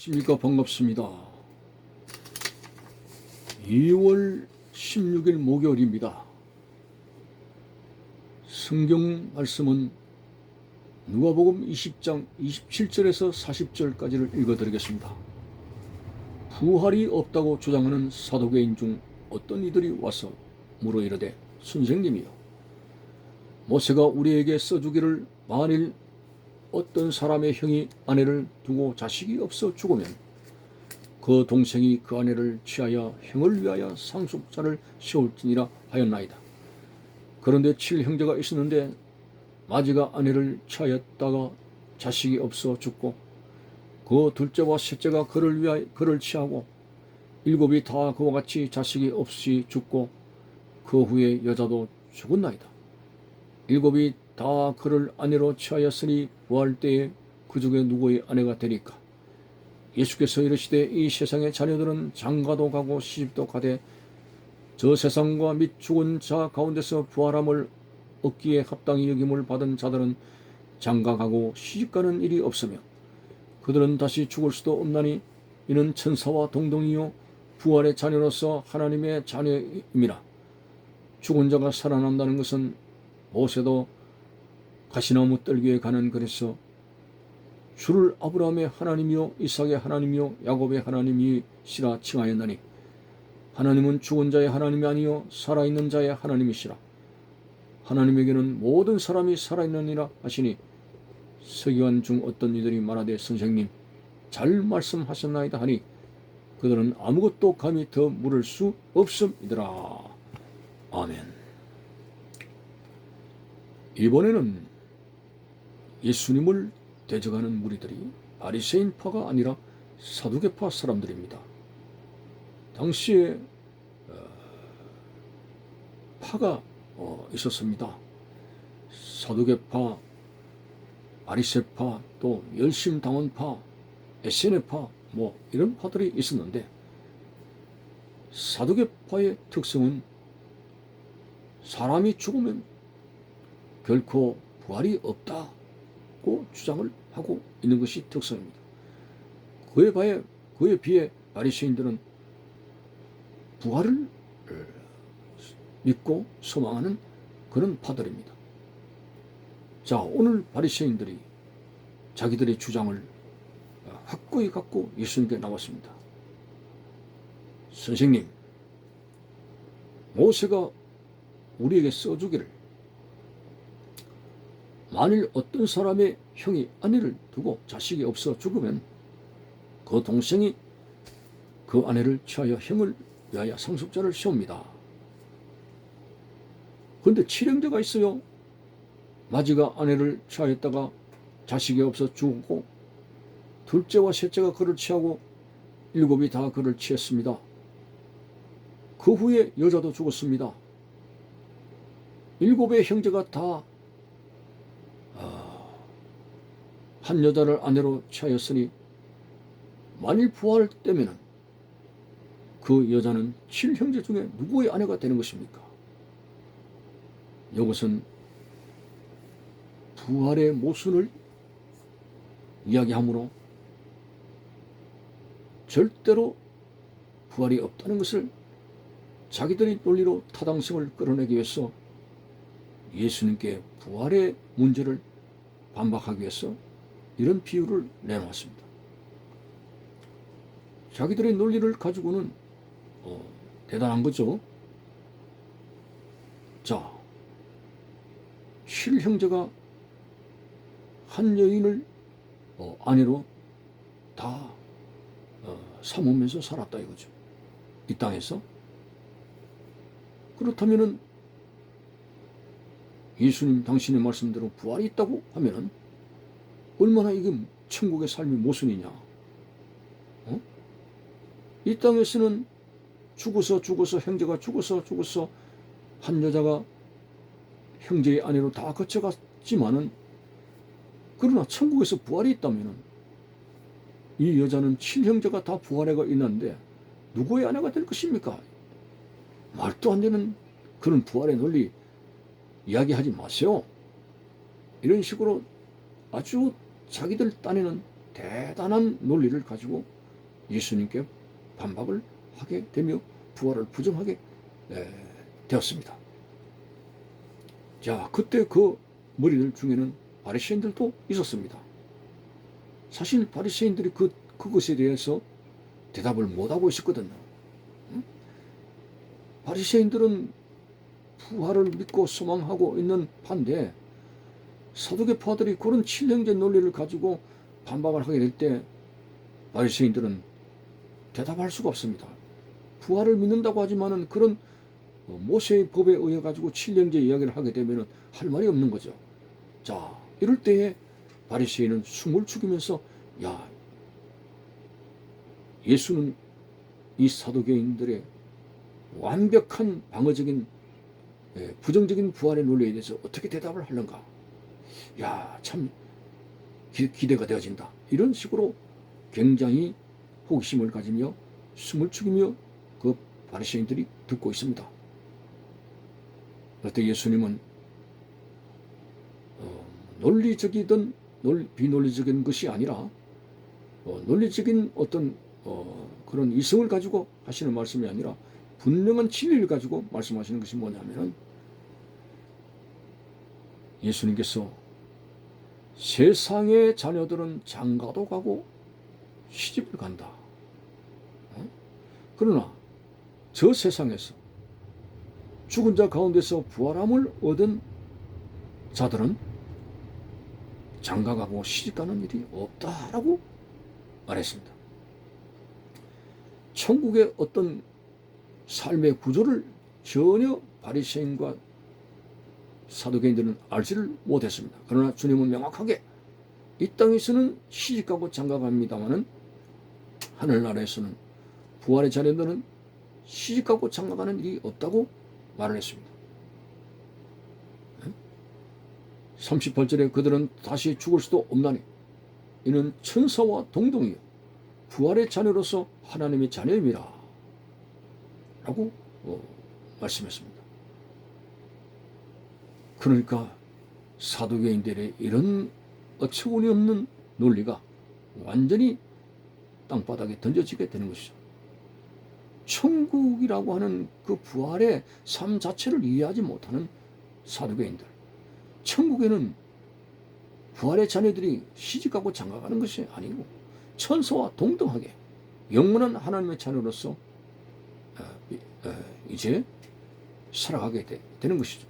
십니까 반갑습니다. 2월 16일 목요일입니다. 성경 말씀은 누가복음 20장 27절에서 40절까지를 읽어드리겠습니다. 부활이 없다고 주장하는 사도계인 중 어떤 이들이 와서 물어 이르되, 선생님이여, 모세가 우리에게 써주기를 만일 어떤 사람의 형이 아내를 두고 자식이 없어 죽으면 그 동생이 그 아내를 취하여 형을 위하여 상속자를 세울지니라 하였나이다. 그런데 7형제가 있었는데 마지가 아내를 취하였다가 자식이 없어 죽고 그 둘째와 셋째가 그를 위하여 그를 취하고 7이 다 그와 같이 자식이 없이 죽고 그 후에 여자도 죽었나이다. 7이 다 그를 아내로 취하였으니 부활 때에 그 중에 누구의 아내가 되리까? 예수께서 이르시되, 이 세상의 자녀들은 장가도 가고 시집도 가되 저 세상과 및 죽은 자 가운데서 부활함을 얻기에 합당히 여김을 받은 자들은 장가가고 시집가는 일이 없으며 그들은 다시 죽을 수도 없나니 이는 천사와 동등이요 부활의 자녀로서 하나님의 자녀임이라. 죽은 자가 살아난다는 것은 모세도 가시나무 뜰기에 가는 그래서 주를 아브라함의 하나님이요 이삭의 하나님이요 야곱의 하나님이시라 칭하였나니 하나님은 죽은 자의 하나님이 아니요 살아있는 자의 하나님이시라. 하나님에게는 모든 사람이 살아있느니라 하시니 서기관 중 어떤 이들이 말하되, 선생님 잘 말씀하셨나이다 하니 그들은 아무것도 감히 더 물을 수 없음이더라. 아멘. 이번에는 예수님을 대적하는 무리들이 바리새인파가 아니라 사두개파 사람들입니다. 당시에 파가 있었습니다. 사두개파, 바리새파, 또 열심당원파, 에세네파 이런 파들이 있었는데 사두개파의 특성은 사람이 죽으면 결코 부활이 없다고 주장을 하고 있는 것이 특성입니다. 그에 비해 바리새인들은 부활을 믿고 소망하는 그런 파들입니다. 자, 오늘 바리새인들이 자기들의 주장을 확고히 갖고 예수님께 나왔습니다. 선생님, 모세가 우리에게 써주기를 만일 어떤 사람의 형이 아내를 두고 자식이 없어 죽으면 그 동생이 그 아내를 취하여 형을 위하여 상속자를 세웁니다. 그런데 7형제가 있어요. 마지가 아내를 취하였다가 자식이 없어 죽고 둘째와 셋째가 그를 취하고 7이 다 그를 취했습니다. 그 후에 여자도 죽었습니다. 7의 형제가 다 한 여자를 아내로 취하였으니 만일 부활 때면은 그 여자는 7형제 중에 누구의 아내가 되는 것입니까? 이것은 부활의 모순을 이야기하므로 절대로 부활이 없다는 것을 자기들의 논리로 타당성을 끌어내기 위해서 예수님께 부활의 문제를 반박하기 위해서 이런 비유를 내놓았습니다. 자기들의 논리를 가지고는 대단한 거죠. 자, 7형제가 한 여인을 아내로 다 삼으면서 살았다 이거죠. 이 땅에서. 그렇다면은 예수님 당신의 말씀대로 부활이 있다고 하면은 얼마나 이게 천국의 삶이 모순이냐. 이 땅에서는 죽어서 형제가 죽어서 한 여자가 형제의 아내로 다 거쳐갔지만은 그러나 천국에서 부활이 있다면은 이 여자는 7형제가 다 부활해가 있는데 누구의 아내가 될 것입니까? 말도 안 되는 그런 부활의 논리 이야기하지 마세요. 이런 식으로 아주 자기들 딴에는 대단한 논리를 가지고 예수님께 반박을 하게 되며 부활을 부정하게 되었습니다. 자, 그때 그 머리들 중에는 바리새인들도 있었습니다. 사실 바리새인들이 그것에 대해서 대답을 못하고 있었거든요. 바리새인들은 부활을 믿고 소망하고 있는 판데 사두개파들이 그런 칠령제 논리를 가지고 반박을 하게 될 때 바리새인들은 대답할 수가 없습니다. 부활을 믿는다고 하지만은 그런 모세의 법에 의해 가지고 칠령제 이야기를 하게 되면은 할 말이 없는 거죠. 자, 이럴 때에 바리새인은 숨을 죽이면서 야, 예수는 이 사두개인들의 완벽한 방어적인 부정적인 부활의 논리에 대해서 어떻게 대답을 하는가? 야, 참 기대가 되어진다. 이런 식으로 굉장히 호기심을 가지며 숨을 죽이며 그 바리새인들이 듣고 있습니다. 그때 예수님은 논리적이든 비논리적인 것이 아니라 논리적인 어떤 그런 이성을 가지고 하시는 말씀이 아니라 분명한 진리를 가지고 말씀하시는 것이 뭐냐면은 예수님께서 세상의 자녀들은 장가도 가고 시집을 간다. 그러나 저 세상에서 죽은 자 가운데서 부활함을 얻은 자들은 장가가고 시집가는 일이 없다라고 말했습니다. 천국의 어떤 삶의 구조를 전혀 바리새인과 사두개인들은 알지를 못했습니다. 그러나 주님은 명확하게 이 땅에서는 시집가고 장가갑니다마는 하늘나라에서는 부활의 자녀들은 시집가고 장가가는 일이 없다고 말을 했습니다. 38절에 그들은 다시 죽을 수도 없나니 이는 천사와 동등이요 부활의 자녀로서 하나님의 자녀임이라 라고 말씀했습니다. 그러니까 사두개인들의 이런 어처구니 없는 논리가 완전히 땅바닥에 던져지게 되는 것이죠. 천국이라고 하는 그 부활의 삶 자체를 이해하지 못하는 사두개인들. 천국에는 부활의 자녀들이 시집가고 장가가는 것이 아니고 천사와 동등하게 영원한 하나님의 자녀로서 이제 살아가게 되는 것이죠.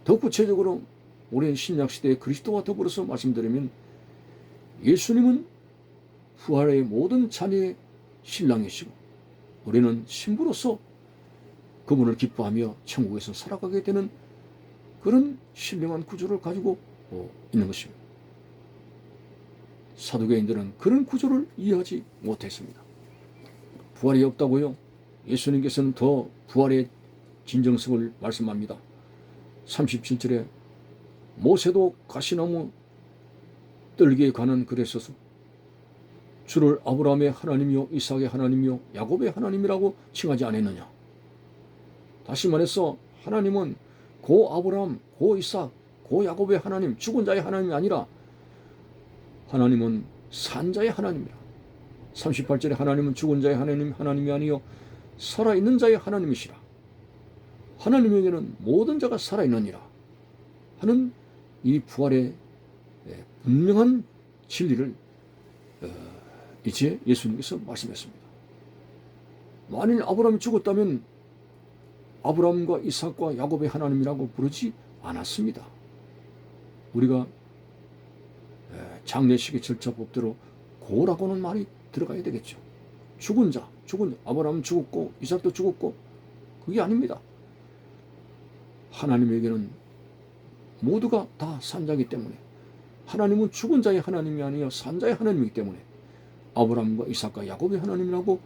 더 구체적으로 우리는 신약시대의 그리스도와 더불어서 말씀드리면 예수님은 부활의 모든 자녀의 신랑이시고 우리는 신부로서 그분을 기뻐하며 천국에서 살아가게 되는 그런 신령한 구조를 가지고 있는 것입니다. 사두개인들은 그런 구조를 이해하지 못했습니다. 부활이 없다고요? 예수님께서는 더 부활의 진정성을 말씀합니다. 37절에 모세도 가시나무 떨기에 관한 글에 써서 주를 아브라함의 하나님이요 이삭의 하나님이요 야곱의 하나님이라고 칭하지 않았느냐. 다시 말해서 하나님은 고 아브라함, 고 이삭, 고 야곱의 하나님, 죽은 자의 하나님이 아니라 하나님은 산 자의 하나님이라. 38절에 하나님은 죽은 자의 하나님이 아니요 살아있는 자의 하나님이시라. 하나님에게는 모든 자가 살아있느니라 하는 이 부활의 분명한 진리를 이제 예수님께서 말씀했습니다. 만일 아브라함이 죽었다면 아브라함과 이삭과 야곱의 하나님이라고 부르지 않았습니다. 우리가 장례식의 절차법대로 고라고는 말이 들어가야 되겠죠. 죽은 아브라함은 죽었고 이삭도 죽었고 그게 아닙니다. 하나님에게는 모두가 다 산자이기 때문에 하나님은 죽은 자의 하나님이 아니라 산자의 하나님이기 때문에 아브라함과 이삭과 야곱의 하나님이라고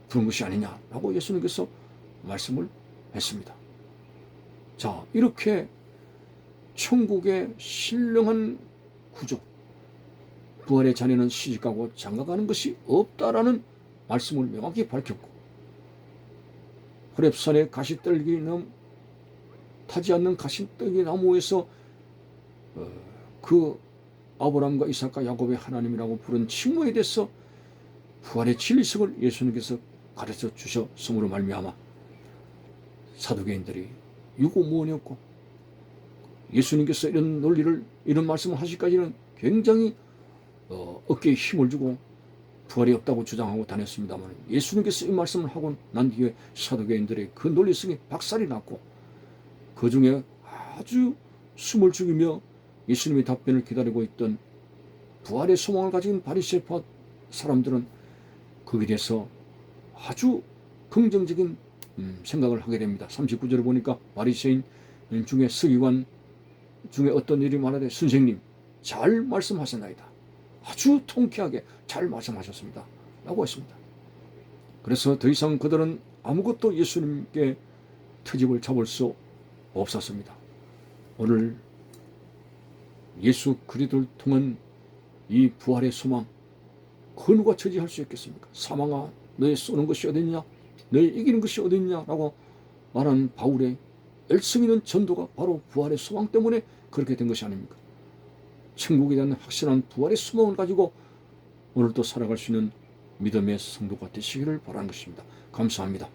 부른 것이 아니냐라고 예수님께서 말씀을 했습니다. 자, 이렇게 천국의 신령한 구조, 부활의 자녀는 시집가고 장가가는 것이 없다라는 말씀을 명확히 밝혔고 호렙산의 가시떨기 타지 않는 가시떨기 나무에서 그 아브라함과 이삭과 야곱의 하나님이라고 부른 칭호에 대해서 부활의 진리성을 예수님께서 가르쳐 주셨음으로 말미암아 사두개인들이 유고무원이었고, 예수님께서 이런 논리를, 이런 말씀을 하시기까지는 굉장히 어깨에 힘을 주고 부활이 없다고 주장하고 다녔습니다만, 예수님께서 이 말씀을 하고 난 뒤에 사두개인들의 그 논리성이 박살이 났고, 그 중에 아주 숨을 죽이며 예수님의 답변을 기다리고 있던 부활의 소망을 가진 바리새파 사람들은 거기에 대해서 아주 긍정적인 생각을 하게 됩니다. 39절을 보니까 바리새인 중에 서기관 중에 어떤 일이 말하되 선생님 잘 말씀하셨나이다. 아주 통쾌하게 잘 말씀하셨습니다. 라고 했습니다. 그래서 더 이상 그들은 아무것도 예수님께 트집을 잡을 수 없었습니다. 오늘 예수 그리스도를 통한 이 부활의 소망, 그 누가 저지할 수 있겠습니까? 사망아 너의 쏘는 것이 어딨냐, 너의 이기는 것이 어딨냐라고 말하는 바울의 열성 있는 전도가 바로 부활의 소망 때문에 그렇게 된 것이 아닙니까? 천국에 대한 확실한 부활의 소망을 가지고 오늘도 살아갈 수 있는 믿음의 성도가 되시기를 바라는 것입니다. 감사합니다.